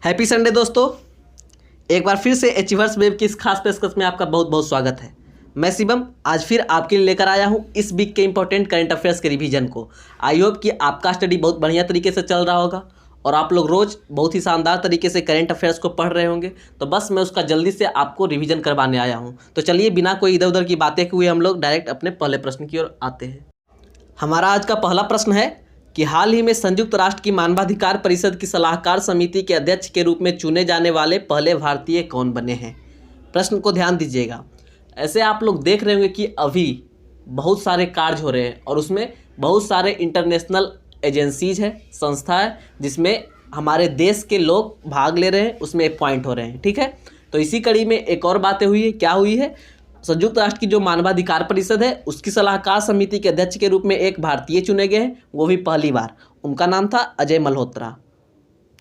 Happy Sunday दोस्तों। एक बार फिर से अचीवर्स वेब की इस खास पेशकश में आपका बहुत बहुत स्वागत है। मैं शिवम आज फिर आपके लिए लेकर आया हूं इस वीक के इंपॉर्टेंट करंट अफेयर्स के रिवीजन को। आई होप कि आपका स्टडी बहुत बढ़िया तरीके से चल रहा होगा और आप लोग रोज़ बहुत ही शानदार तरीके से करंट अफेयर्स को पढ़ रहे होंगे। तो बस मैं उसका जल्दी से आपको रिवीजन करवाने आया हूँ। तो चलिए बिना कोई इधर उधर की बातें किए हम लोग डायरेक्ट अपने पहले प्रश्न की ओर आते हैं। हमारा आज का पहला प्रश्न है कि हाल ही में संयुक्त राष्ट्र की मानवाधिकार परिषद की सलाहकार समिति के अध्यक्ष के रूप में चुने जाने वाले पहले भारतीय कौन बने हैं। प्रश्न को ध्यान दीजिएगा। ऐसे आप लोग देख रहे होंगे कि अभी बहुत सारे कार्य हो रहे हैं और उसमें बहुत सारे इंटरनेशनल एजेंसीज है, संस्था है, जिसमें हमारे देश के लोग भाग ले रहे हैं, उसमें अपॉइंट हो रहे हैं। ठीक है, तो इसी कड़ी में एक और बातें हुई है। क्या हुई है? संयुक्त राष्ट्र की जो मानवाधिकार परिषद है उसकी सलाहकार समिति के अध्यक्ष के रूप में एक भारतीय चुने गए हैं, वो भी पहली बार। उनका नाम था अजय मल्होत्रा।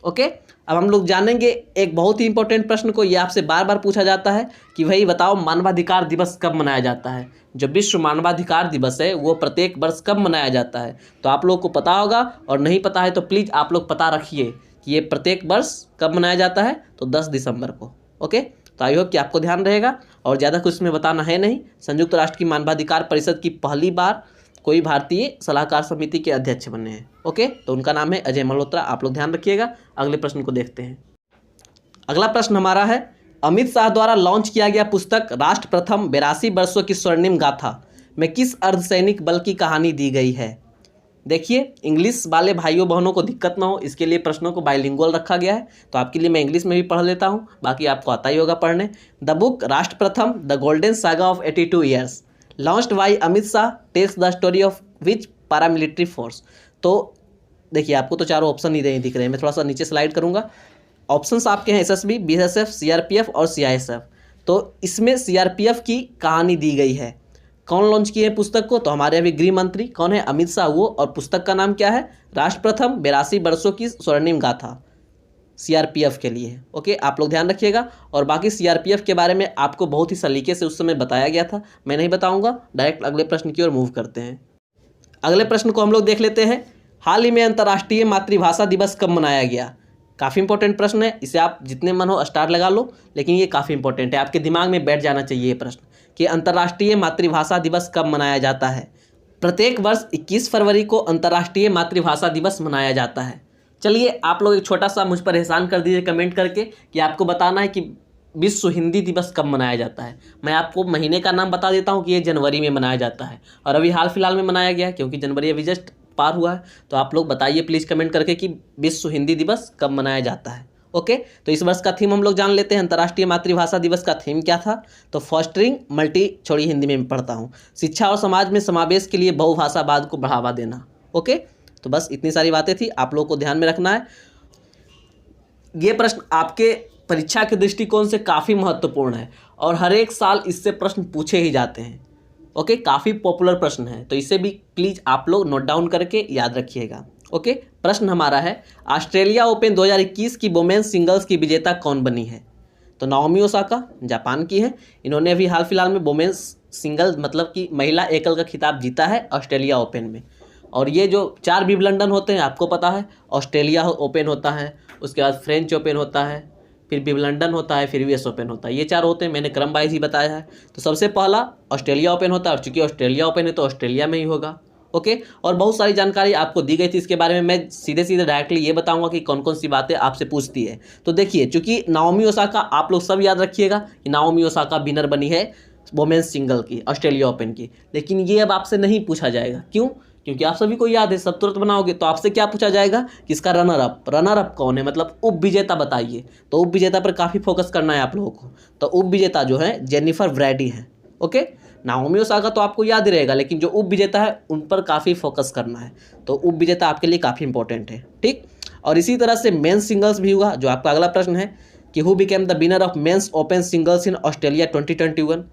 ओके, अब हम लोग जानेंगे एक बहुत ही इंपॉर्टेंट प्रश्न को। ये आपसे बार बार पूछा जाता है कि भाई बताओ मानवाधिकार दिवस कब मनाया जाता है। जो विश्व मानवाधिकार दिवस है वो प्रत्येक वर्ष कब मनाया जाता है। तो आप लोग को पता होगा, और नहीं पता है तो प्लीज़ आप लोग पता रखिए कि ये प्रत्येक वर्ष कब मनाया जाता है। तो 10 दिसंबर को। ओके, तो आई होप कि आपको ध्यान रहेगा और ज़्यादा कुछ इसमें बताना है नहीं। संयुक्त राष्ट्र की मानवाधिकार परिषद की पहली बार कोई भारतीय सलाहकार समिति के अध्यक्ष बने हैं। ओके, तो उनका नाम है अजय मल्होत्रा। आप लोग ध्यान रखिएगा। अगले प्रश्न को देखते हैं। अगला प्रश्न हमारा है, अमित शाह द्वारा लॉन्च किया गया पुस्तक राष्ट्र प्रथम 82 वर्षों की स्वर्णिम गाथा में किस अर्धसैनिक बल की कहानी दी गई है। देखिए, इंग्लिश वाले भाइयों बहनों को दिक्कत ना हो इसके लिए प्रश्नों को बाइलिंगुअल रखा गया है। तो आपके लिए मैं इंग्लिश में भी पढ़ लेता हूँ, बाकी आपको आता ही होगा पढ़ने। द बुक राष्ट्र प्रथम the golden saga of 82 years launched by Amit Shah tells the story of which paramilitary force. तो देखिए, आपको तो चारों ऑप्शन ही दिख रहे हैं। मैं थोड़ा सा नीचे स्लाइड करूँगा। ऑप्शंस आपके हैं एसएसबी, बीएसएफ, सीआरपीएफ और सीआईएसएफ। तो इसमें सीआरपीएफ की कहानी दी गई है। कौन लॉन्च किए हैं पुस्तक को? तो हमारे अभी गृह मंत्री कौन है? अमित शाह वो। और पुस्तक का नाम क्या है? राष्ट्र प्रथम 82 वर्षों की स्वर्णिम गाथा, सीआरपीएफ के लिए। ओके, आप लोग ध्यान रखिएगा। और बाकी सीआरपीएफ के बारे में आपको बहुत ही सलीके से उस समय बताया गया था, मैं नहीं बताऊंगा। डायरेक्ट अगले प्रश्न की ओर मूव करते हैं। अगले प्रश्न को हम लोग देख लेते हैं। हाल ही में अंतर्राष्ट्रीय मातृभाषा दिवस कब मनाया गया? काफ़ी इंपॉर्टेंट प्रश्न है। इसे आप जितने मन हो स्टार लगा लो, लेकिन ये काफ़ी इंपॉर्टेंट है, आपके दिमाग में बैठ जाना चाहिए ये प्रश्न कि अंतर्राष्ट्रीय मातृभाषा दिवस कब मनाया जाता है। प्रत्येक वर्ष 21 फरवरी को अंतर्राष्ट्रीय मातृभाषा दिवस मनाया जाता है। चलिए, आप लोग एक छोटा सा मुझ पर एहसान कर दीजिए कमेंट करके कि आपको बताना है कि विश्व हिंदी दिवस कब मनाया जाता है। मैं आपको महीने का नाम बता देता हूँ कि ये जनवरी में मनाया जाता है और अभी हाल फिलहाल में मनाया गया, क्योंकि जनवरी अभी जस्ट पार हुआ है। तो आप लोग बताइए प्लीज़ कमेंट करके कि विश्व हिंदी दिवस कब मनाया जाता है। ओके, तो इस वर्ष का थीम हम लोग जान लेते हैं। अंतर्राष्ट्रीय मातृभाषा दिवस का थीम क्या था? तो फॉस्टरिंग मल्टी, छोड़ी हिंदी में पढ़ता हूँ, शिक्षा और समाज में समावेश के लिए बहुभाषावाद को बढ़ावा देना। ओके, तो बस इतनी सारी बातें थी, आप लोगों को ध्यान में रखना है। ये प्रश्न आपके परीक्षा के दृष्टिकोण से काफ़ी महत्वपूर्ण है और हर एक साल इससे प्रश्न पूछे ही जाते हैं। ओके, काफ़ी पॉपुलर प्रश्न है, तो इसे भी प्लीज़ आप लोग नोट डाउन करके याद रखिएगा। ओके, प्रश्न हमारा है, ऑस्ट्रेलिया ओपन 2021 की वुमेन्स सिंगल्स की विजेता कौन बनी है? तो नाओमी ओसाका जापान की है। इन्होंने अभी हाल फिलहाल में वुमेन्स सिंगल्स मतलब कि महिला एकल का खिताब जीता है ऑस्ट्रेलिया ओपन में। और ये जो 4 विंबलडन होते हैं आपको पता है, ऑस्ट्रेलिया ओपन होता है, उसके बाद फ्रेंच ओपन होता है, फिर विंबलडन होता है, फिर यूएस ओपन होता है। ये 4 होते हैं, मैंने क्रम वाइज ही बताया है। तो सबसे पहला ऑस्ट्रेलिया ओपन होता है और चूंकि ऑस्ट्रेलिया ओपन है तो ऑस्ट्रेलिया में ही होगा। ओके, और बहुत सारी जानकारी आपको दी गई थी इसके बारे में। मैं सीधे सीधे डायरेक्टली ये बताऊंगा कि कौन कौन सी बातें आपसे पूछती है। तो देखिए, चूंकि नाओमी ओसाका, आप लोग सब याद रखिएगा कि नाओमी ओसाका विनर बनी है वुमेन्स सिंगल की ऑस्ट्रेलिया ओपन की, लेकिन ये अब आपसे नहीं पूछा जाएगा। क्यों? क्योंकि आप सभी को याद है, सब तुरंत बनाओगे। तो आपसे क्या पूछा जाएगा कि इसका रनर अप कौन है, मतलब उप विजेता बताइए। तो उप विजेता पर काफ़ी फोकस करना है आप लोगों को। तो उप विजेता जो है जेनिफर ब्रैडी है। ओके, नाओमी ओसाका तो आपको याद ही रहेगा, लेकिन जो उप विजेता है उन पर काफ़ी फोकस करना है। तो उप विजेता आपके लिए काफ़ी इंपॉर्टेंट है। ठीक, और इसी तरह से मेंस सिंगल्स भी हुआ, जो आपका अगला प्रश्न है कि who became the winner of men's open singles in Australia 2021।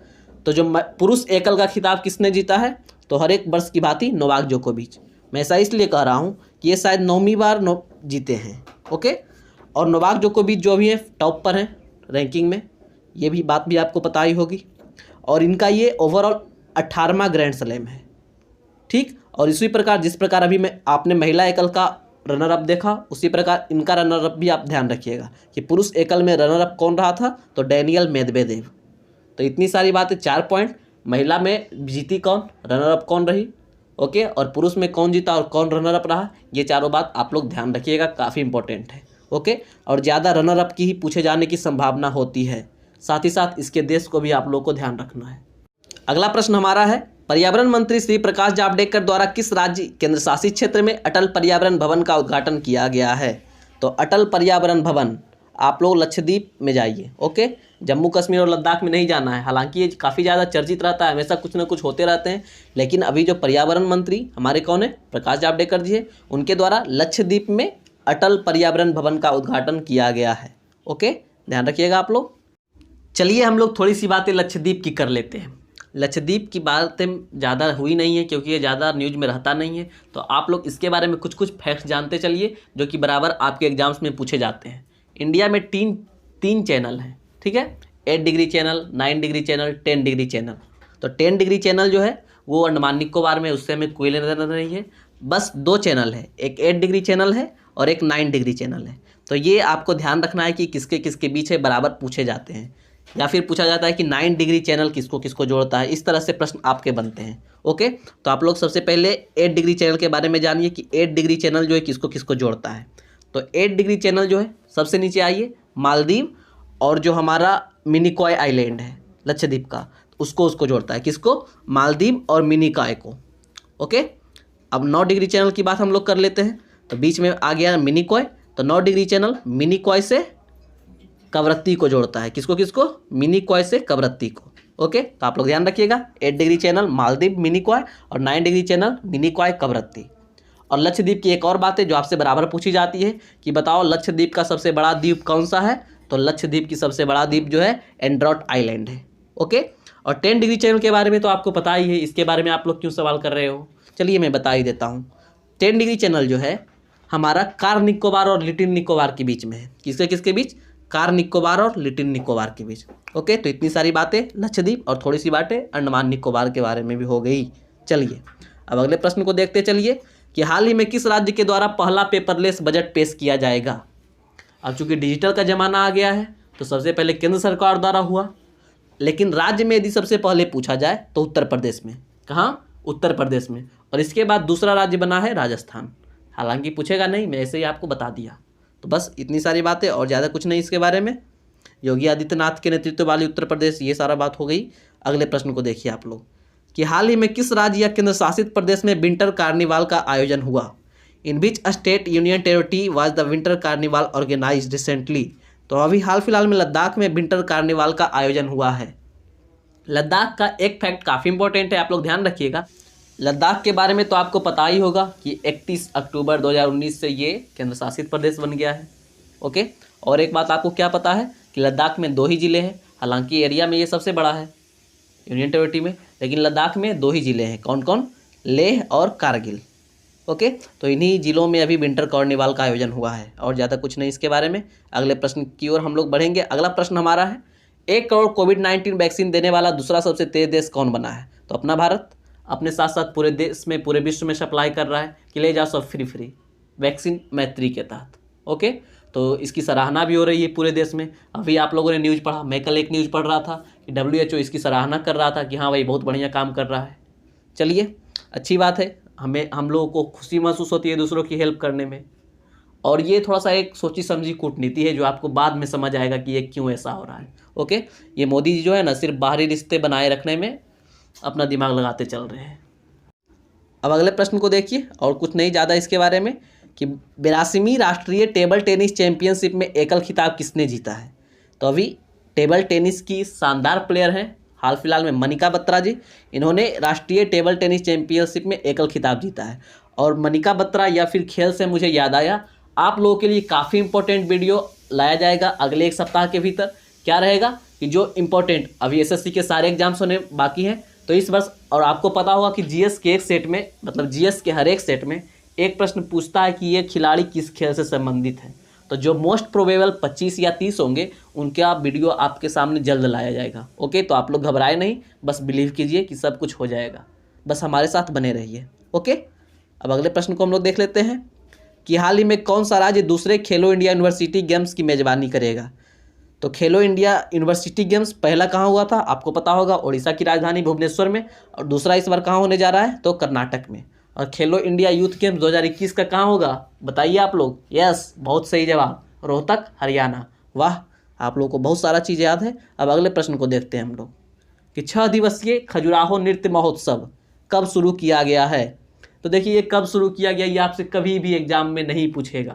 तो जो पुरुष एकल का खिताब किसने जीता है? तो हर एक वर्ष की भांति नोवाक जोकोविच। मैं ऐसा इसलिए कह रहा हूँ कि ये शायद 9वीं बार जीते हैं। ओके, और नोवाक जोकोविच जो भी है टॉप पर हैं रैंकिंग में, ये भी बात भी आपको पता ही होगी। और इनका ये ओवरऑल 18वां ग्रैंड स्लैम है। ठीक, और इसी प्रकार जिस प्रकार अभी आपने महिला एकल का रनर अप देखा, उसी प्रकार इनका रनर अप भी आप ध्यान रखिएगा कि पुरुष एकल में रनर अप कौन रहा था, तो डेनियल मेदवेदेव। तो इतनी सारी बातें, 4 पॉइंट। महिला में जीती कौन, रनर अप कौन रही, ओके, और पुरुष में कौन जीता और कौन रनर अप रहा, ये चारों बात आप लोग ध्यान रखिएगा, काफ़ी इंपॉर्टेंट है, ओके। और ज़्यादा रनर अप की ही पूछे जाने की संभावना होती है, साथ ही साथ इसके देश को भी आप लोग को ध्यान रखना है। अगला प्रश्न हमारा है, पर्यावरण मंत्री श्री प्रकाश जावड़ेकर द्वारा किस राज्य केंद्र शासित क्षेत्र में अटल पर्यावरण भवन का उद्घाटन किया गया है? तो अटल पर्यावरण भवन आप लोग लक्षद्वीप में जाइए, ओके, जम्मू कश्मीर और लद्दाख में नहीं जाना है। हालांकि ये काफ़ी ज़्यादा चर्चित रहता है, हमेशा कुछ ना कुछ होते रहते हैं, लेकिन अभी जो पर्यावरण मंत्री हमारे कौन है, प्रकाश जावड़ेकर जी है, उनके द्वारा लक्षद्वीप में अटल पर्यावरण भवन का उद्घाटन किया गया है, ओके, ध्यान रखिएगा आप लोग। चलिए हम लोग थोड़ी सी बातें लक्षद्वीप की कर लेते हैं। लक्षद्वीप की बातें ज़्यादा हुई नहीं है क्योंकि ये ज़्यादा न्यूज़ में रहता नहीं है, तो आप लोग इसके बारे में कुछ कुछ फैक्ट्स जानते चलिए जो कि बराबर आपके एग्जाम्स में पूछे जाते हैं। इंडिया में तीन चैनल हैं, ठीक है, 8 degree channel, 9 degree channel, 10 degree channel. तो 10 डिग्री चैनल जो है वो अंडमान निकोबार में, उससे हमें कोई लेना देना नहीं है। बस 2 चैनल है, एक 8 डिग्री चैनल है और एक 9 डिग्री चैनल है। तो ये आपको ध्यान रखना है कि किसके किसके बीच है, बराबर पूछे जाते हैं। या फिर पूछा जाता है कि 9 डिग्री चैनल किसको किसको जोड़ता है, इस तरह से प्रश्न आपके बनते हैं, ओके। तो आप लोग सबसे पहले 8 डिग्री चैनल के बारे में जानिए कि 8 डिग्री चैनल जो है किसको किसको जोड़ता है। तो 8 डिग्री चैनल जो है सबसे नीचे आइए, मालदीव और जो हमारा मिनिकॉय आइलैंड है लक्षद्वीप का, उसको जोड़ता है, किसको, मालदीव और मिनिकॉय को, ओके। अब 9 डिग्री चैनल की बात हम लोग कर लेते हैं। तो बीच में आ गया मिनिकॉय, तो 9 डिग्री चैनल मिनिकॉय से कवरत्ती को जोड़ता है, किसको, मिनिकॉय से कवरत्ती को, ओके। तो आप लोग ध्यान रखिएगा, 8 डिग्री चैनल मालदीव मिनिकॉय और 9 डिग्री चैनल मिनिकॉय कवरत्ती। और लक्षद्वीप की एक और बात है जो आपसे बराबर पूछी जाती है कि बताओ लक्षद्वीप का सबसे बड़ा द्वीप कौन सा है? तो लक्षद्वीप की सबसे बड़ा द्वीप जो है एंड्रोट आइलैंड है, ओके। और 10 डिग्री चैनल के बारे में तो आपको पता ही है, इसके बारे में आप लोग क्यों सवाल कर रहे हो, चलिए मैं बता ही देता हूँ। 10 डिग्री चैनल जो है हमारा कार निकोबार और लिटिल निकोबार के बीच में है, किसके बीच, कार निकोबार और लिटिल निकोबार के बीच, ओके। तो इतनी सारी बातें लक्षद्वीप और थोड़ी सी बातें अंडमान निकोबार के बारे में भी हो गई। चलिए अब अगले प्रश्न को देखते चलिए कि हाल ही में किस राज्य के द्वारा पहला पेपरलेस बजट पेश किया जाएगा? अब चूंकि डिजिटल का ज़माना आ गया है तो सबसे पहले केंद्र सरकार द्वारा हुआ, लेकिन राज्य में यदि सबसे पहले पूछा जाए तो उत्तर प्रदेश में। कहाँ? उत्तर प्रदेश में। और इसके बाद दूसरा राज्य बना है राजस्थान। हालांकि पूछेगा नहीं, मैं ऐसे ही आपको बता दिया। तो बस इतनी सारी बातें और ज़्यादा कुछ नहीं इसके बारे में। योगी आदित्यनाथ के नेतृत्व वाली उत्तर प्रदेश, ये सारा बात हो गई। अगले प्रश्न को देखिए आप लोग कि हाल ही में किस राज्य या केंद्र शासित प्रदेश में विंटर कार्निवाल का आयोजन हुआ? In which state union territory was the winter carnival organised recently? तो अभी हाल फिलहाल में लद्दाख में विंटर कार्निवाल का आयोजन हुआ है। लद्दाख का एक फैक्ट काफ़ी इंपॉर्टेंट है, आप लोग ध्यान रखिएगा। लद्दाख के बारे में तो आपको पता ही होगा कि 31 अक्टूबर 2019 से ये केंद्र शासित प्रदेश बन गया है, ओके। और एक बात आपको क्या पता है कि लद्दाख में 2 ही ज़िले हैं, हालांकि एरिया में ये सबसे बड़ा है यूनियन टेरिटरी में, लेकिन लद्दाख में 2 ही ज़िले हैं, कौन कौन? लेह और कारगिल, ओके। तो इन्हीं ज़िलों में अभी विंटर कार्निवाल का आयोजन हुआ है और ज़्यादा कुछ नहीं इसके बारे में। अगले प्रश्न की ओर हम लोग बढ़ेंगे। अगला प्रश्न हमारा है 1 करोड़ कोविड-19 वैक्सीन देने वाला दूसरा सबसे तेज देश कौन बना है? तो अपना भारत अपने साथ साथ पूरे देश में, पूरे विश्व में सप्लाई कर रहा है कि ले जाओ सब फ्री वैक्सीन मैत्री के तहत, ओके। तो इसकी सराहना भी हो रही है पूरे देश में। अभी आप लोगों ने न्यूज़ पढ़ा, मैं कल एक न्यूज़ पढ़ रहा था कि WHO इसकी सराहना कर रहा था कि हाँ भाई बहुत बढ़िया काम कर रहा है। चलिए अच्छी बात है, हम लोगों को खुशी महसूस होती है दूसरों की हेल्प करने में। और ये थोड़ा सा एक सोची समझी कूटनीति है जो आपको बाद में समझ आएगा कि ये क्यों ऐसा हो रहा है, ओके। ये मोदी जी जो है ना सिर्फ बाहरी रिश्ते बनाए रखने में अपना दिमाग लगाते चल रहे हैं। अब अगले प्रश्न को देखिए, और कुछ नहीं ज़्यादा इसके बारे में कि 82वीं राष्ट्रीय टेबल टेनिस चैंपियनशिप में एकल खिताब किसने जीता है? तो अभी टेबल टेनिस की शानदार प्लेयर हैं हाल फिलहाल में मनिका बत्रा जी। इन्होंने राष्ट्रीय टेबल टेनिस चैंपियनशिप में एकल खिताब जीता है। और मनिका बत्रा या फिर खेल से मुझे याद आया, आप लोगों के लिए काफ़ी इंपॉर्टेंट वीडियो लाया जाएगा अगले 1 सप्ताह के भीतर। क्या रहेगा कि जो इम्पोर्टेंट अभी SSC के सारे एग्जाम्स होने बाकी हैं, तो इस वर्ष, और आपको पता होगा कि GS के एक सेट में, मतलब GS के हर एक सेट में एक प्रश्न पूछता है कि ये खिलाड़ी किस खेल से संबंधित है। तो जो मोस्ट प्रोबेबल 25 या 30 होंगे उनका वीडियो आपके सामने जल्द लाया जाएगा, ओके। तो आप लोग घबराए नहीं, बस बिलीव कीजिए कि सब कुछ हो जाएगा, बस हमारे साथ बने रहिए, ओके। अब अगले प्रश्न को हम लोग देख लेते हैं कि हाल ही में कौन सा राज्य दूसरे खेलो इंडिया यूनिवर्सिटी गेम्स की मेजबानी करेगा। तो खेलो इंडिया यूनिवर्सिटी गेम्स पहला कहाँ हुआ था आपको पता होगा, उड़ीसा की राजधानी भुवनेश्वर में, और दूसरा इस बार कहाँ होने जा रहा है, तो कर्नाटक में। और खेलो इंडिया यूथ गेम्स 2021 का कहाँ होगा बताइए आप लोग। यस, बहुत सही जवाब, रोहतक, हरियाणा। वाह, आप लोगों को बहुत सारा चीज़ याद है। अब अगले प्रश्न को देखते हैं हम लोग कि 6 दिवसीय खजुराहो नृत्य महोत्सव कब शुरू किया गया है। तो देखिए, ये कब शुरू किया गया ये आपसे कभी भी एग्जाम में नहीं पूछेगा।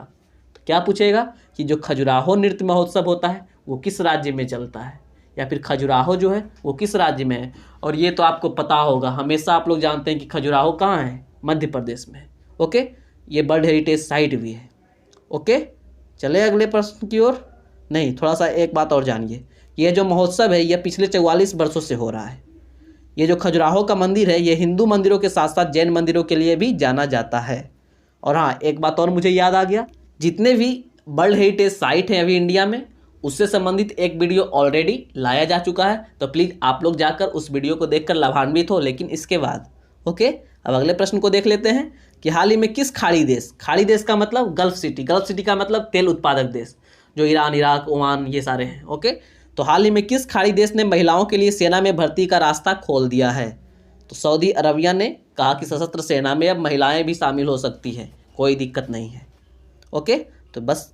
तो क्या पूछेगा कि जो खजुराहो नृत्य महोत्सव होता है वो किस राज्य में चलता है, या फिर खजुराहो जो है वो किस राज्य में है। और ये तो आपको पता होगा, हमेशा आप लोग जानते हैं कि खजुराहो कहाँ है, मध्य प्रदेश में। ओके, ये वर्ल्ड हेरिटेज साइट भी है। ओके, चले अगले प्रश्न की ओर। नहीं, थोड़ा सा एक बात और जानिए, यह जो महोत्सव है यह पिछले 44 वर्षों से हो रहा है। ये जो खजुराहो का मंदिर है ये हिंदू मंदिरों के साथ साथ जैन मंदिरों के लिए भी जाना जाता है। और हाँ, एक बात और मुझे याद आ गया, जितने भी वर्ल्ड हेरिटेज साइट हैं अभी इंडिया में, उससे संबंधित एक वीडियो ऑलरेडी लाया जा चुका है। तो प्लीज़ आप लोग जाकर उस वीडियो को देखकर लाभान्वित हो, लेकिन इसके बाद। ओके, अब अगले प्रश्न को देख लेते हैं कि हाल ही में किस खाड़ी देश का मतलब गल्फ सिटी का मतलब तेल उत्पादक देश, जो ईरान, इराक, ओमान, ये सारे हैं। ओके, तो हाल ही में किस खाड़ी देश ने महिलाओं के लिए सेना में भर्ती का रास्ता खोल दिया है। तो सऊदी अरबिया ने कहा कि सशस्त्र सेना में अब महिलाएं भी शामिल हो सकती हैं, कोई दिक्कत नहीं है। ओके, तो बस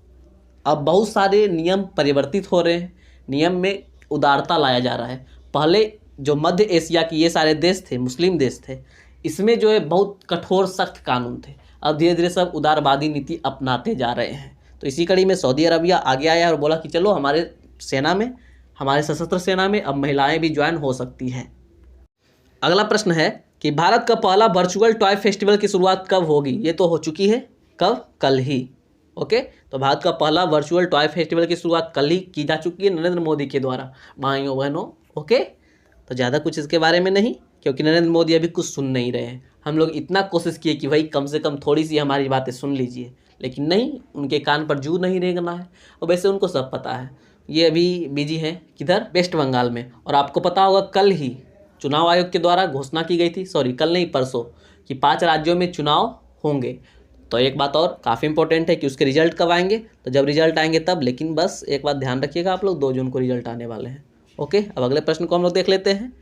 अब बहुत सारे नियम परिवर्तित हो रहे हैं, नियम में उदारता लाया जा रहा है। पहले जो मध्य एशिया के ये सारे देश थे, मुस्लिम देश थे, इसमें जो है बहुत कठोर सख्त कानून थे। अब धीरे धीरे सब उदारवादी नीति अपनाते जा रहे हैं। तो इसी कड़ी में सऊदी अरबिया आगे आया और बोला कि चलो हमारे सेना में, हमारे सशस्त्र सेना में अब महिलाएं भी ज्वाइन हो सकती हैं। अगला प्रश्न है कि भारत का पहला वर्चुअल टॉय फेस्टिवल की शुरुआत कब होगी। ये तो हो चुकी है, कब, कल ही। ओके, तो भारत का पहला वर्चुअल टॉय फेस्टिवल की शुरुआत कल ही की जा चुकी है नरेंद्र मोदी के द्वारा, भाइयों बहनों। ओके, तो ज़्यादा कुछ इसके बारे में नहीं, क्योंकि नरेंद्र मोदी अभी कुछ सुन नहीं रहे हैं। हम लोग इतना कोशिश किए कि भाई कम से कम थोड़ी सी हमारी बातें सुन लीजिए, लेकिन नहीं, उनके कान पर जू नहीं रेंगना है। और वैसे उनको सब पता है, ये अभी बिजी हैं किधर, वेस्ट बंगाल में। और आपको पता होगा कल ही चुनाव आयोग के द्वारा घोषणा की गई थी, सॉरी कल नहीं परसों, कि 5 राज्यों में चुनाव होंगे। तो एक बात और काफ़ी इंपॉर्टेंट है कि उसके रिजल्ट कब आएंगे, तो जब रिजल्ट आएंगे तब। लेकिन बस एक बात ध्यान रखिएगा आप लोग, 2 जून को रिजल्ट आने वाले हैं। ओके, अब अगले प्रश्न को हम लोग देख लेते हैं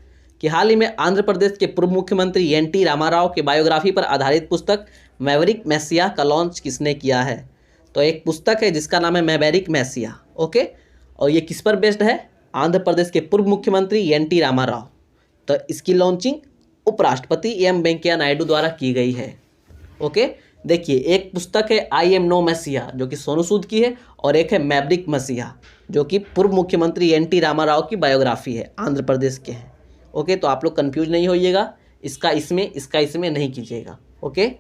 कि हाल ही में आंध्र प्रदेश के पूर्व मुख्यमंत्री एन.टी. रामाराव की बायोग्राफी पर आधारित पुस्तक मैवरिक मैसिया का लॉन्च किसने किया है। तो एक पुस्तक है जिसका नाम है मैवरिक मैसिया। ओके, और ये किस पर बेस्ड है, आंध्र प्रदेश के पूर्व मुख्यमंत्री एन.टी. रामाराव। तो इसकी लॉन्चिंग उपराष्ट्रपति एम वेंकैया नायडू द्वारा की गई है। ओके, देखिए, एक पुस्तक है आई एम नो मैसिया जो कि सोनू सूद की है, और एक है मैवरिक मैसिया जो कि पूर्व मुख्यमंत्री एन.टी. रामाराव की बायोग्राफी है, आंध्र प्रदेश के हैं। ओके, तो आप लोग कंफ्यूज नहीं होइएगा, इसका इसमें नहीं कीजिएगा। ओके,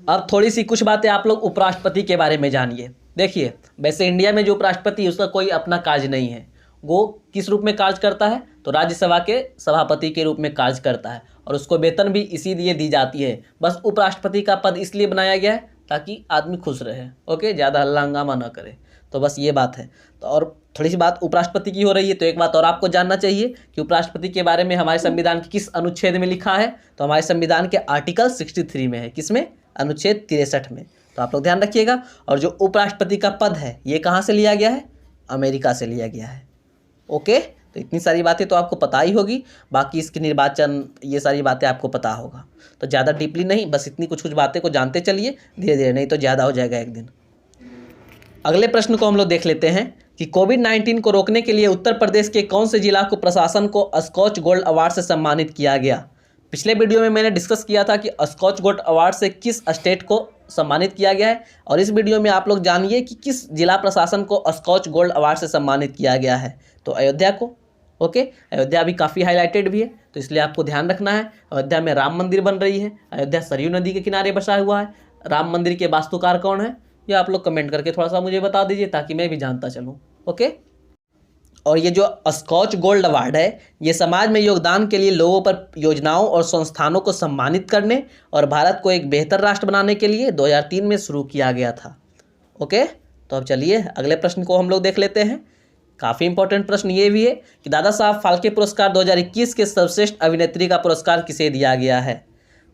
अब थोड़ी सी कुछ बातें आप लोग उपराष्ट्रपति के बारे में जानिए। देखिए, वैसे इंडिया में जो उपराष्ट्रपति है उसका कोई अपना कार्य नहीं है। वो किस रूप में कार्य करता है, तो राज्यसभा के सभापति के रूप में कार्य करता है, और उसको वेतन भी इसीलिए दी जाती है। बस उपराष्ट्रपति का पद इसलिए बनाया गया है ताकि आदमी खुश रहे। ओके, ज़्यादा हल्ला हंगामा ना करे, तो बस ये बात है। तो और थोड़ी सी बात उपराष्ट्रपति की हो रही है, तो एक बात और आपको जानना चाहिए कि उपराष्ट्रपति के बारे में हमारे संविधान के किस अनुच्छेद में लिखा है। तो हमारे संविधान के आर्टिकल 63 में है, किसमें, अनुच्छेद 63 में। तो आप लोग ध्यान रखिएगा। और जो उपराष्ट्रपति का पद है ये कहाँ से लिया गया है, अमेरिका से लिया गया है। ओके, तो इतनी सारी बातें तो आपको पता ही होगी, बाकी इसके निर्वाचन, ये सारी बातें आपको पता होगा। तो ज़्यादा डीपली नहीं, बस इतनी कुछ बातें को जानते चलिए धीरे धीरे, नहीं तो ज़्यादा हो जाएगा एक दिन। अगले प्रश्न को हम लोग देख लेते हैं कि कोविड-19 को रोकने के लिए उत्तर प्रदेश के कौन से जिला को प्रशासन को स्कॉच गोल्ड अवार्ड से सम्मानित किया गया। पिछले वीडियो में मैंने डिस्कस किया था कि स्कॉच गोल्ड अवार्ड से किस स्टेट को सम्मानित किया गया है, और इस वीडियो में आप लोग जानिए कि किस जिला प्रशासन को स्कॉच गोल्ड अवार्ड से सम्मानित किया गया है। तो अयोध्या को। ओके, अयोध्या अभी काफ़ी हाईलाइटेड भी है, तो इसलिए आपको ध्यान रखना है। अयोध्या में राम मंदिर बन रही है, अयोध्या सरयू नदी के किनारे बसा हुआ है। राम मंदिर के वास्तुकार कौन है, ये आप लोग कमेंट करके थोड़ा सा मुझे बता दीजिए ताकि मैं भी जानता चलूँ। ओके, और ये जो स्कॉच गोल्ड अवार्ड है ये समाज में योगदान के लिए लोगों पर योजनाओं और संस्थानों को सम्मानित करने और भारत को एक बेहतर राष्ट्र बनाने के लिए 2003 में शुरू किया गया था। ओके, तो अब चलिए अगले प्रश्न को हम लोग देख लेते हैं। काफ़ी इंपॉर्टेंट प्रश्न ये भी है कि दादा साहब फाल्के पुरस्कार 2021 के सर्वश्रेष्ठ अभिनेत्री का पुरस्कार किसे दिया गया है।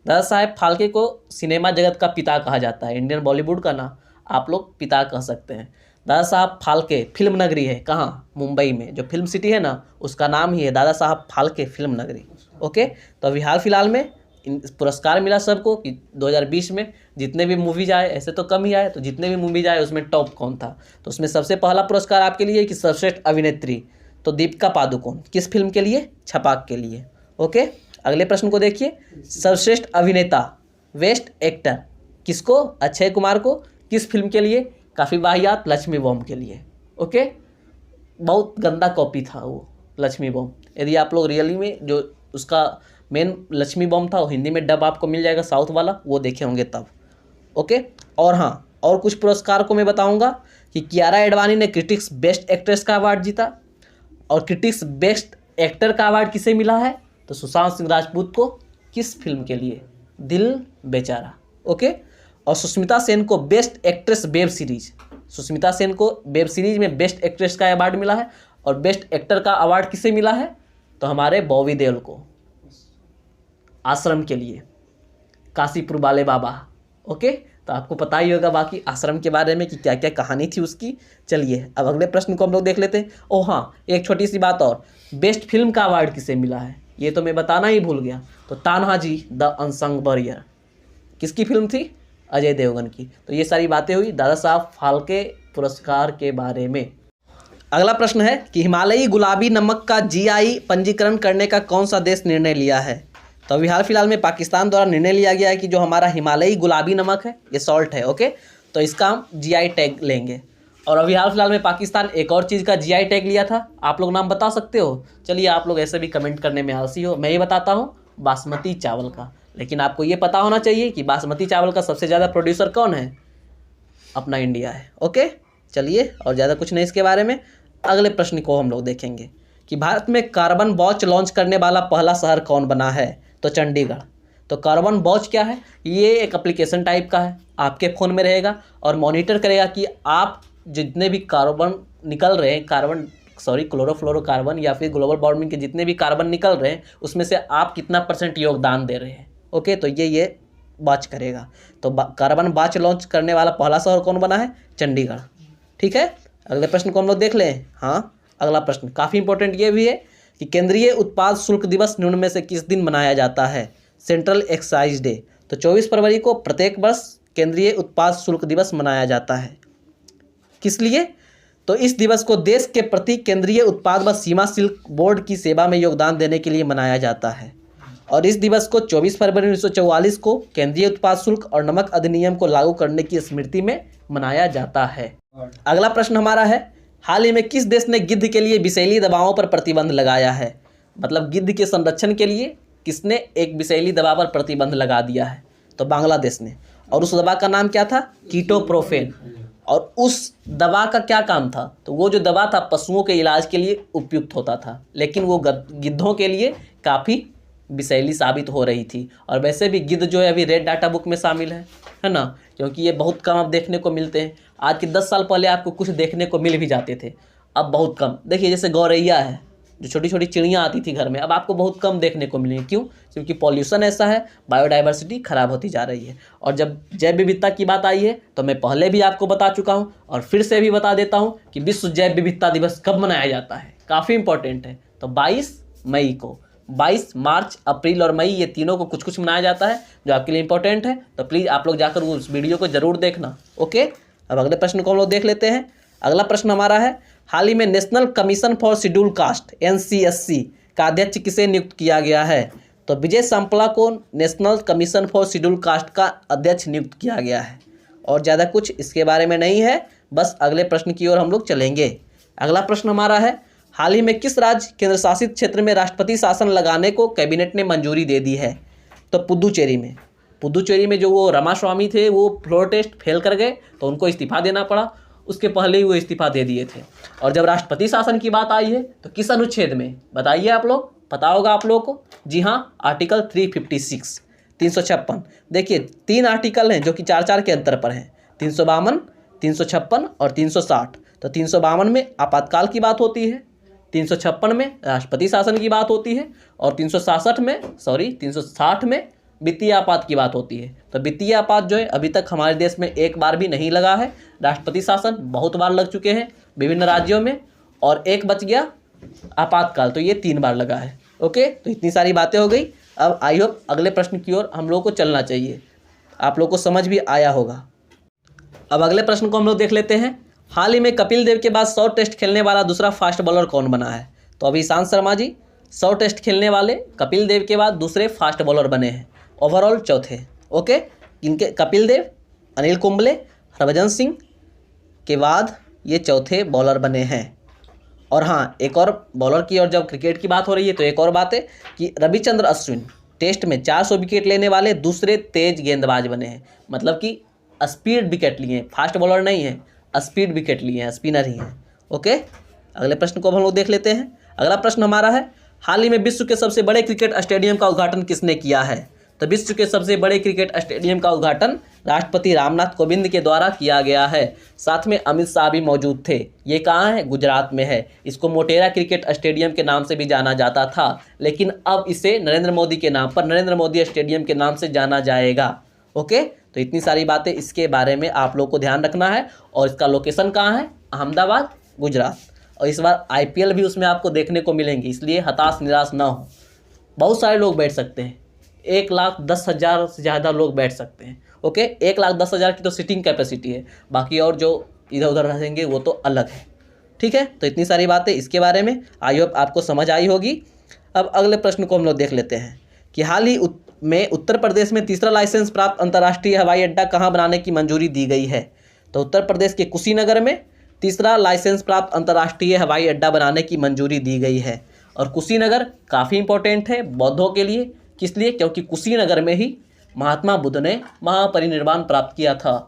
दादा साहेब फाल्के को सिनेमा जगत का पिता कहा जाता है, इंडियन बॉलीवुड का ना आप लोग पिता कह सकते हैं। दादा साहब फाल्के फिल्म नगरी है कहाँ, मुंबई में जो फिल्म सिटी है ना उसका नाम ही है दादा साहब फाल्के फिल्म नगरी। ओके, तो अभी हाल फिलहाल में पुरस्कार मिला सबको कि 2020 में जितने भी मूवीज आए, ऐसे तो कम ही आए, तो जितने भी मूवीज आए उसमें टॉप कौन था, तो उसमें सबसे पहला पुरस्कार आपके लिए कि सर्वश्रेष्ठ अभिनेत्री, तो दीपिका पादुकोण, किस फिल्म के लिए, छपाक के लिए। ओके, अगले प्रश्न को देखिए, सर्वश्रेष्ठ अभिनेता बेस्ट एक्टर किसको, अक्षय कुमार को, किस फिल्म के लिए, काफ़ी वाहियात, लक्ष्मी बॉम्ब के लिए। ओके, बहुत गंदा कॉपी था वो लक्ष्मी बॉम्ब, यदि आप लोग रियली में जो उसका मेन लक्ष्मी बॉम्ब था वो हिंदी में डब आपको मिल जाएगा साउथ वाला, वो देखे होंगे तब। ओके, और हाँ, और कुछ पुरस्कार को मैं बताऊंगा कि कियारा एडवाणी ने क्रिटिक्स बेस्ट एक्ट्रेस का अवार्ड जीता, और क्रिटिक्स बेस्ट एक्टर का अवार्ड किसे मिला है, तो सुशांत सिंह राजपूत को, किस फिल्म के लिए, दिल बेचारा। ओके, और सुष्मिता सेन को best actress web series, Sushmita Sen को वेब सीरीज में बेस्ट एक्ट्रेस का अवार्ड मिला है, और बेस्ट एक्टर का अवार्ड किसे मिला है, तो हमारे बॉबी देओल को, आश्रम के लिए, काशीपुर वाले बाबा। ओके, तो आपको पता ही होगा बाकी आश्रम के बारे में कि क्या क्या कहानी थी उसकी। चलिए अब अगले प्रश्न को हम लोग देख लेते हैं। ओह हाँ, एक छोटी सी बात और, बेस्ट फिल्म का अवार्ड किसे मिला है, ये तो मैं बताना ही भूल गया, तो तान्हाजी द अनसंग वॉरियर, किसकी फिल्म थी, अजय देवगन की। तो ये सारी बातें हुई दादा साहब फाल्के पुरस्कार के बारे में। अगला प्रश्न है कि हिमालयी गुलाबी नमक का जीआई पंजीकरण करने का कौन सा देश निर्णय लिया है, तो अभी हाल फिलहाल में पाकिस्तान द्वारा निर्णय लिया गया है कि जो हमारा हिमालयी गुलाबी नमक है, ये सॉल्ट है, ओके, तो इसका हम जीआई टैग लेंगे। और अभी हाल फिलहाल में पाकिस्तान एक और चीज़ का जीआई टैग लिया था, आप लोग नाम बता सकते हो, चलिए आप लोग ऐसे भी कमेंट करने में आलसी हो, मैं ये बताता हूँ, बासमती चावल का। लेकिन आपको ये पता होना चाहिए कि बासमती चावल का सबसे ज़्यादा प्रोड्यूसर कौन है, अपना इंडिया है। ओके, चलिए और ज़्यादा कुछ नहीं इसके बारे में। अगले प्रश्न को हम लोग देखेंगे कि भारत में कार्बन वॉच लॉन्च करने वाला पहला शहर कौन बना है, तो चंडीगढ़। तो कार्बन वॉच क्या है, ये एक एप्लीकेशन टाइप का है, आपके फ़ोन में रहेगा और मॉनिटर करेगा कि आप जितने भी कार्बन निकल रहे हैं, क्लोरोफ्लोरोकार्बन या फिर ग्लोबल वार्मिंग के जितने भी कार्बन निकल रहे हैं उसमें से आप कितना % योगदान दे रहे हैं। ओके, तो ये वॉच करेगा। तो कार्बन वॉच लॉन्च करने वाला पहला शहर कौन बना है, चंडीगढ़। ठीक है, अगले प्रश्न को हम लोग देख लें। हाँ, अगला प्रश्न काफ़ी इंपॉर्टेंट ये भी है कि केंद्रीय उत्पाद शुल्क दिवस निम्न में से किस दिन मनाया जाता है, सेंट्रल एक्साइज डे। तो 24 फरवरी को प्रत्येक वर्ष केंद्रीय उत्पाद शुल्क दिवस मनाया जाता है। किस लिए, तो इस दिवस को देश के प्रति केंद्रीय उत्पाद व सीमा शुल्क बोर्ड की सेवा में योगदान देने के लिए मनाया जाता है। और इस दिवस को 24 फरवरी 1944 को केंद्रीय उत्पाद शुल्क और नमक अधिनियम को लागू करने की स्मृति में मनाया जाता है। अगला प्रश्न हमारा है, हाल ही में किस देश ने गिद्ध के लिए विषैली दवाओं पर प्रतिबंध लगाया है, मतलब गिद्ध के संरक्षण के लिए किसने एक विषैली दवा पर प्रतिबंध लगा दिया है, तो बांग्लादेश ने। और उस दवा का नाम क्या था, कीटोप्रोफेन। और उस दवा का क्या काम था, तो वो जो दवा था पशुओं के इलाज के लिए उपयुक्त होता था, लेकिन वो गिद्धों के लिए काफ़ी विषैली साबित हो रही थी। और वैसे भी गिद्ध जो है अभी रेड डाटा बुक में शामिल है ना, क्योंकि ये बहुत कम अब देखने को मिलते हैं। आज के 10 साल पहले आपको कुछ देखने को मिल भी जाते थे, अब बहुत कम। देखिए जैसे गौरैया है, जो छोटी छोटी चिड़ियाँ आती थी घर में, अब आपको बहुत कम देखने को मिलेंगी। क्यों, क्योंकि पॉल्यूशन ऐसा है, बायोडाइवर्सिटी खराब होती जा रही है। और जब जैव विविधता की बात आई है तो मैं पहले भी आपको बता चुका हूँ और फिर से भी बता देता हूँ कि विश्व जैव विविधता दिवस कब मनाया जाता है, काफ़ी इंपॉर्टेंट है। तो 22 मई को, 22 मार्च, अप्रैल और मई, ये तीनों को कुछ कुछ मनाया जाता है जो आपके लिए इंपॉर्टेंट है। तो प्लीज़ आप लोग जाकर उस वीडियो को ज़रूर देखना। ओके, अब अगले प्रश्न को हम लोग देख लेते हैं। अगला प्रश्न हमारा है, हाल ही में national commission for schedule caste NCSC का अध्यक्ष किसे नियुक्त किया गया है, तो विजय सांपला को national commission for schedule caste का अध्यक्ष नियुक्त किया गया है। और ज़्यादा कुछ इसके बारे में नहीं है, बस अगले प्रश्न की ओर हम लोग चलेंगे। अगला प्रश्न हमारा है, हाल ही में किस राज्य केंद्र शासित क्षेत्र में राष्ट्रपति शासन लगाने को कैबिनेट ने मंजूरी दे दी है, तो पुदुचेरी में। पुदुचेरी में जो वो रामास्वामी थे वो फ्लोर टेस्ट फेल कर गए तो उनको इस्तीफा देना पड़ा, उसके पहले ही वो इस्तीफा दे दिए थे। और जब राष्ट्रपति शासन की बात आई है तो किस अनुच्छेद में, बताइए आप लोग, पता होगा आप लोगों को। जी हाँ, आर्टिकल 356, 356। देखिए 3 आर्टिकल हैं जो कि 4-4 के अंतर पर हैं, 352, 356 और 360। तो 352 में आपातकाल की बात होती है, 356 में राष्ट्रपति शासन की बात होती है और 360 में वित्तीय आपात की बात होती है। तो वित्तीय आपात जो है अभी तक हमारे देश में एक बार भी नहीं लगा है। राष्ट्रपति शासन बहुत बार लग चुके हैं विभिन्न राज्यों में, और एक बच गया आपातकाल, तो ये 3 बार लगा है। ओके, तो इतनी सारी बातें हो गई। अब आई होप अगले प्रश्न की ओर हम लोग को चलना चाहिए, आप लोग को समझ भी आया होगा। अब अगले प्रश्न को हम लोग देख लेते हैं। हाल ही में कपिल देव के बाद 100 टेस्ट खेलने वाला दूसरा फास्ट बॉलर कौन बना है? तो अभी ईशांत शर्मा जी 100 टेस्ट खेलने वाले कपिल देव के बाद दूसरे फास्ट बॉलर बने हैं, ओवरऑल चौथे। ओके, इनके कपिल देव, अनिल कुंबले, हरभजन सिंह के बाद ये चौथे बॉलर बने हैं। और हाँ, एक और बॉलर की, और जब क्रिकेट की बात हो रही है तो एक और बात है कि रविचंद्र अश्विन टेस्ट में 400 विकेट लेने वाले दूसरे तेज गेंदबाज बने हैं। मतलब कि स्पीड विकेट लिए हैं, फास्ट बॉलर नहीं है, स्पीड विकेट लिए हैं, स्पिनर ही हैं। ओके, अगले प्रश्न को अब हम लोग देख लेते हैं। अगला प्रश्न हमारा है, हाल ही में विश्व के सबसे बड़े क्रिकेट स्टेडियम का उद्घाटन किसने किया है? तो विश्व के सबसे बड़े क्रिकेट स्टेडियम का उद्घाटन राष्ट्रपति रामनाथ कोविंद के द्वारा किया गया है। साथ में अमित शाह भी मौजूद थे। ये कहाँ है? गुजरात में है। इसको मोटेरा क्रिकेट स्टेडियम के नाम से भी जाना जाता था, लेकिन अब इसे नरेंद्र मोदी के नाम पर, नरेंद्र मोदी स्टेडियम के नाम से जाना जाएगा। ओके, तो इतनी सारी बातें इसके बारे में आप लोग को ध्यान रखना है। और इसका लोकेशन कहाँ है? अहमदाबाद, गुजरात। और इस बार IPL भी उसमें आपको देखने को मिलेंगे, इसलिए हताश निराश ना हो। बहुत सारे लोग बैठ सकते हैं, 1,10,000 से ज़्यादा लोग बैठ सकते हैं। ओके, 1,10,000 की तो सीटिंग कैपेसिटी है, बाकी और जो इधर उधर रहेंगे वो तो अलग है। ठीक है, तो इतनी सारी बातें इसके बारे में आई होप आपको समझ आई होगी। अब अगले प्रश्न को हम लोग देख लेते हैं कि हाल ही में उत्तर प्रदेश में तीसरा लाइसेंस प्राप्त अंतर्राष्ट्रीय हवाई अड्डा कहाँ बनाने की मंजूरी दी गई है? तो उत्तर प्रदेश के कुशीनगर में तीसरा लाइसेंस प्राप्त अंतर्राष्ट्रीय हवाई अड्डा बनाने की मंजूरी दी गई है। और कुशीनगर काफ़ी इंपॉर्टेंट है बौद्धों के लिए। किस लिए? क्योंकि कुशीनगर में ही महात्मा बुद्ध ने महापरिनिर्वाण प्राप्त किया था।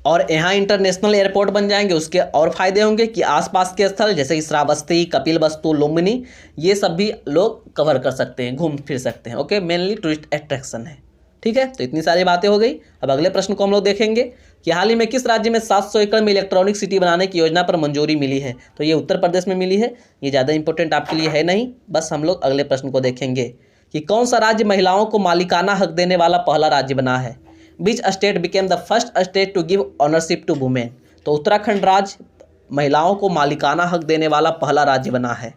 और यहाँ इंटरनेशनल एयरपोर्ट बन जाएंगे, उसके और फायदे होंगे कि आसपास के स्थल जैसे श्रावस्ती, कपिलवस्तु, लुम्बिनी, ये सब भी लोग कवर कर सकते हैं, घूम फिर सकते हैं। ओके, मेनली टूरिस्ट अट्रैक्शन है। ठीक है, तो इतनी सारी बातें हो गई। अब अगले प्रश्न को हम लोग देखेंगे कि हाल ही में किस राज्य में 700 एकड़ में इलेक्ट्रॉनिक सिटी बनाने की योजना पर मंजूरी मिली है? तो ये उत्तर प्रदेश में मिली है। ये ज़्यादा इंपॉर्टेंट आपके लिए है नहीं, बस हम लोग अगले प्रश्न को देखेंगे कि कौन सा राज्य महिलाओं को मालिकाना हक देने वाला पहला राज्य बना है? Which state became the first state to give ownership to women? तो उत्तराखंड राज्य महिलाओं को मालिकाना हक देने वाला पहला राज्य बना है।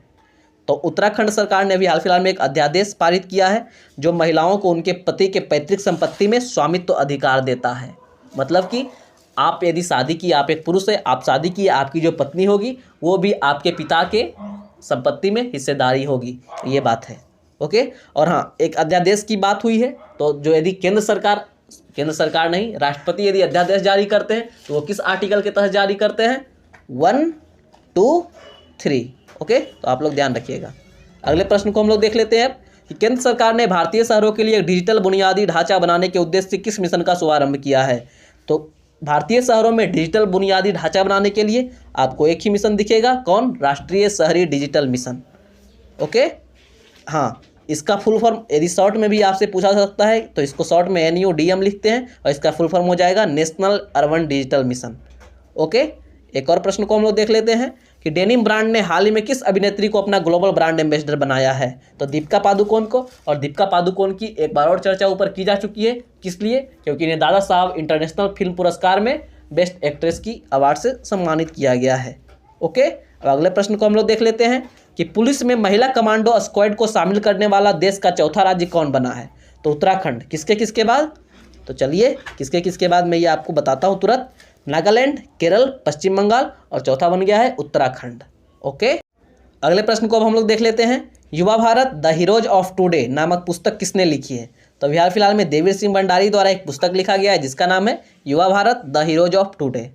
तो उत्तराखंड सरकार ने अभी हाल फिलहाल में एक अध्यादेश पारित किया है जो महिलाओं को उनके पति के पैतृक संपत्ति में स्वामित्व अधिकार देता है। मतलब कि आप यदि शादी की, आप एक पुरुष है, आप शादी की, आपकी जो पत्नी होगी वो भी आपके पिता के संपत्ति में हिस्सेदारी होगी, ये बात है। ओके, और हाँ, एक अध्यादेश की बात हुई है, तो जो यदि केंद्र सरकार नहीं, राष्ट्रपति यदि अध्यादेश जारी करते हैं तो वो किस आर्टिकल के तहत जारी करते हैं? 1, 2, 3। ओके, तो आप लोग ध्यान रखिएगा। अगले प्रश्न को हम लोग देख लेते हैं कि केंद्र सरकार ने भारतीय शहरों के लिए डिजिटल बुनियादी ढांचा बनाने के उद्देश्य से किस मिशन का शुभारंभ किया है? तो भारतीय शहरों में डिजिटल बुनियादी ढांचा बनाने के लिए आपको एक ही मिशन दिखेगा, कौन? राष्ट्रीय शहरी डिजिटल मिशन। ओके, हाँ, इसका फुल फॉर्म यदि शॉर्ट में भी आपसे पूछा जा सकता है तो इसको शॉर्ट में NUDM लिखते हैं और इसका फुल फॉर्म हो जाएगा national urban digital mission. Okay, एक और प्रश्न को हम लोग देख लेते हैं कि डेनिम ब्रांड ने हाल ही में किस अभिनेत्री को अपना ग्लोबल ब्रांड एम्बेसडर बनाया है? तो दीपिका पादुकोण को। और दीपिका पादुकोण की एक बार और चर्चा ऊपर की जा चुकी है। किस लिए? क्योंकि इन्हें दादा साहब इंटरनेशनल फिल्म पुरस्कार में बेस्ट एक्ट्रेस की अवार्ड से सम्मानित किया गया है। ओके, अब अगले प्रश्न को हम लोग देख लेते हैं कि पुलिस में महिला कमांडो स्क्वाड को शामिल करने वाला देश का चौथा राज्य कौन बना है? तो उत्तराखंड। किसके किसके बाद? तो चलिए किसके किसके बाद मैं ये आपको बताता हूँ तुरंत। नागालैंड, केरल, पश्चिम बंगाल और चौथा बन गया है उत्तराखंड। ओके, अगले प्रश्न को अब हम लोग देख लेते हैं। युवा Bharat the heroes of today नामक पुस्तक किसने लिखी है? तो हाल फिलहाल में देवीर सिंह भंडारी द्वारा एक पुस्तक लिखा गया है जिसका नाम है युवा Bharat the heroes of today.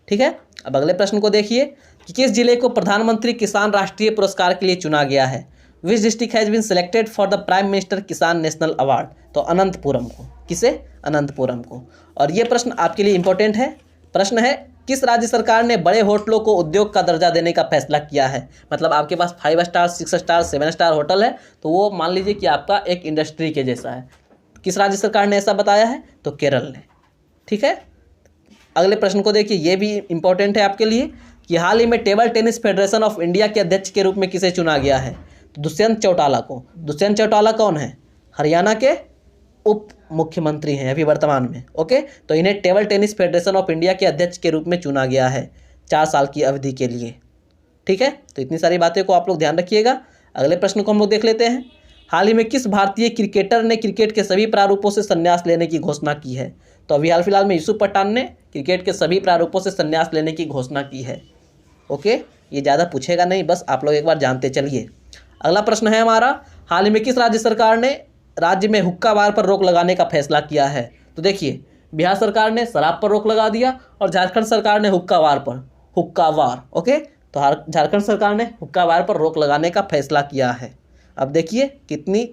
ठीक है, अब अगले प्रश्न को देखिए कि किस जिले को प्रधानमंत्री किसान राष्ट्रीय पुरस्कार के लिए चुना गया है? Which district has been selected for the prime minister Kisan national award? तो अनंतपुरम को। किसे? अनंतपुरम को। और ये प्रश्न आपके लिए इंपॉर्टेंट है। प्रश्न है, किस राज्य सरकार ने बड़े होटलों को उद्योग का दर्जा देने का फैसला किया है? मतलब आपके पास 5 स्टार, 6 स्टार, 7 स्टार होटल है तो वो मान लीजिए कि आपका एक इंडस्ट्री के जैसा है। किस राज्य सरकार ने ऐसा बताया है? तो केरल ने। ठीक है, अगले प्रश्न को देखिए, ये भी इंपॉर्टेंट है आपके लिए कि हाल ही में table tennis federation of India के अध्यक्ष के रूप में किसे चुना गया है? दुष्यंत चौटाला को। दुष्यंत चौटाला कौन है? हरियाणा के उप मुख्यमंत्री हैं अभी वर्तमान में। ओके, तो इन्हें table tennis federation of India के अध्यक्ष के रूप में चुना गया है 4 साल की अवधि के लिए। ठीक है, तो इतनी सारी बातें को आप लोग ध्यान रखिएगा। अगले प्रश्न को हम लोग देख लेते हैं। हाल ही में किस भारतीय क्रिकेटर ने क्रिकेट के सभी प्रारूपों से संन्यास लेने की घोषणा की है? तो अभी हाल फिलहाल में यूसुफ पठान ने क्रिकेट के सभी प्रारूपों से संन्यास लेने की घोषणा की है। ओके, ये ज़्यादा पूछेगा नहीं, बस आप लोग एक बार जानते चलिए। अगला प्रश्न है हमारा, हाल ही में किस राज्य सरकार ने राज्य में हुक्का बार पर रोक लगाने का फैसला किया है? तो देखिए, बिहार सरकार ने शराब पर रोक लगा दिया और झारखंड सरकार ने हुक्का बार। ओके, तो झारखंड सरकार ने हुक्का बार पर रोक लगाने का फैसला किया है। अब देखिए कितनी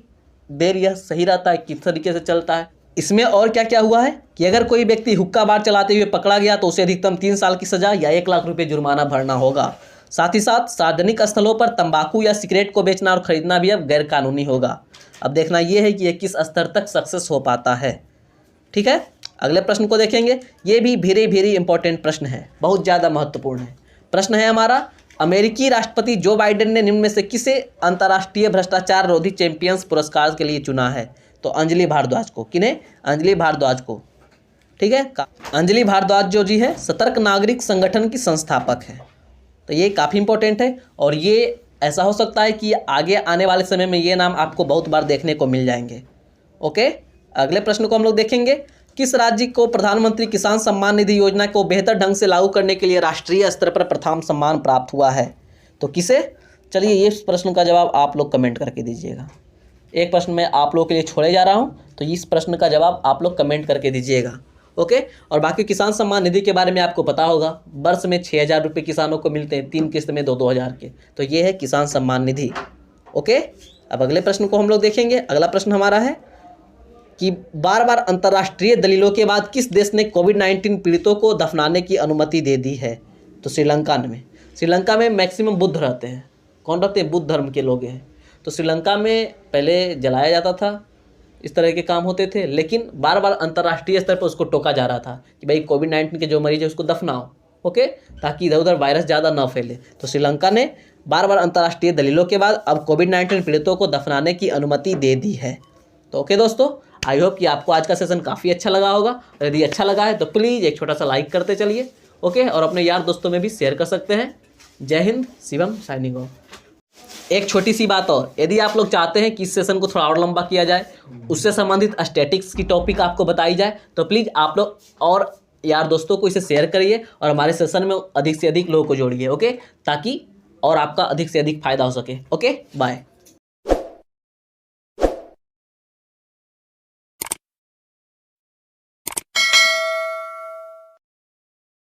देर यह सही रहता है, किस तरीके से चलता है। इसमें और क्या क्या हुआ है कि अगर कोई व्यक्ति हुक्का बार चलाते हुए पकड़ा गया तो उसे अधिकतम 3 साल की सजा या 1 लाख रुपए जुर्माना भरना होगा। साथ ही साथ सार्वजनिक स्थलों पर तंबाकू या सिगरेट को बेचना और खरीदना भी अब गैर कानूनी होगा। अब देखना यह है कि यह किस स्तर तक सक्सेस हो पाता है। ठीक है, अगले प्रश्न को देखेंगे। ये भी वेरी इंपॉर्टेंट प्रश्न है, बहुत ज़्यादा महत्वपूर्ण है। प्रश्न है हमारा, अमेरिकी राष्ट्रपति जो बाइडेन ने निम्न में से किसे अंतर्राष्ट्रीय भ्रष्टाचार रोधी चैंपियंस पुरस्कार के लिए चुना है? तो अंजलि भारद्वाज को। किन्हें? अंजलि भारद्वाज को। ठीक है, अंजलि भारद्वाज जो जी है सतर्क नागरिक संगठन की संस्थापक है। तो ये काफ़ी इंपॉर्टेंट है और ये ऐसा हो सकता है कि आगे आने वाले समय में ये नाम आपको बहुत बार देखने को मिल जाएंगे। ओके, अगले प्रश्न को हम लोग देखेंगे। किस राज्य को प्रधानमंत्री किसान सम्मान निधि योजना को बेहतर ढंग से लागू करने के लिए राष्ट्रीय स्तर पर प्रथम सम्मान प्राप्त हुआ है? तो किसे? चलिए, ये प्रश्न का जवाब आप लोग कमेंट करके दीजिएगा। एक प्रश्न मैं आप लोग के लिए छोड़े जा रहा हूँ, तो इस प्रश्न का जवाब आप लोग कमेंट करके दीजिएगा। ओके, और बाकी किसान सम्मान निधि के बारे में आपको पता होगा, वर्ष में 6,000 रुपये किसानों को मिलते हैं, 3 किस्त में 2-2 हज़ार के। तो ये है किसान सम्मान निधि। ओके, अब अगले प्रश्न को हम लोग देखेंगे। अगला प्रश्न हमारा है कि बार बार अंतर्राष्ट्रीय दलीलों के बाद किस देश ने कोविड-19 पीड़ितों को दफनाने की अनुमति दे दी है? तो श्रीलंका में मैक्सिमम बुद्ध रहते हैं। कौन रहते हैं? बुद्ध धर्म के लोग हैं। तो श्रीलंका में पहले जलाया जाता था, इस तरह के काम होते थे, लेकिन बार बार अंतर्राष्ट्रीय स्तर पर उसको टोका जा रहा था कि भाई कोविड-19 के जो मरीज है उसको दफनाओ। ओके, ताकि इधर उधर वायरस ज़्यादा ना फैले। तो श्रीलंका ने बार बार अंतर्राष्ट्रीय दलीलों के बाद अब कोविड-19 पीड़ितों को दफनाने की अनुमति दे दी है। तो ओके दोस्तों, आई होप कि आपको आज का सेशन काफ़ी अच्छा लगा होगा। यदि अच्छा लगा है तो प्लीज़ एक छोटा सा लाइक करते चलिए। ओके, और अपने यार दोस्तों में भी शेयर कर सकते हैं। जय हिंद, शिवम साइनिंग ऑफ। एक छोटी सी बात और, यदि आप लोग चाहते हैं कि इस सेशन को थोड़ा और लंबा किया जाए, उससे संबंधित स्टैटिक्स की टॉपिक आपको बताई जाए, तो प्लीज़ आप लोग और यार दोस्तों को इसे शेयर करिए और हमारे सेशन में अधिक से अधिक लोगों को जोड़िए। ओके, ताकि और आपका अधिक से अधिक फायदा हो सके। Okay, bye.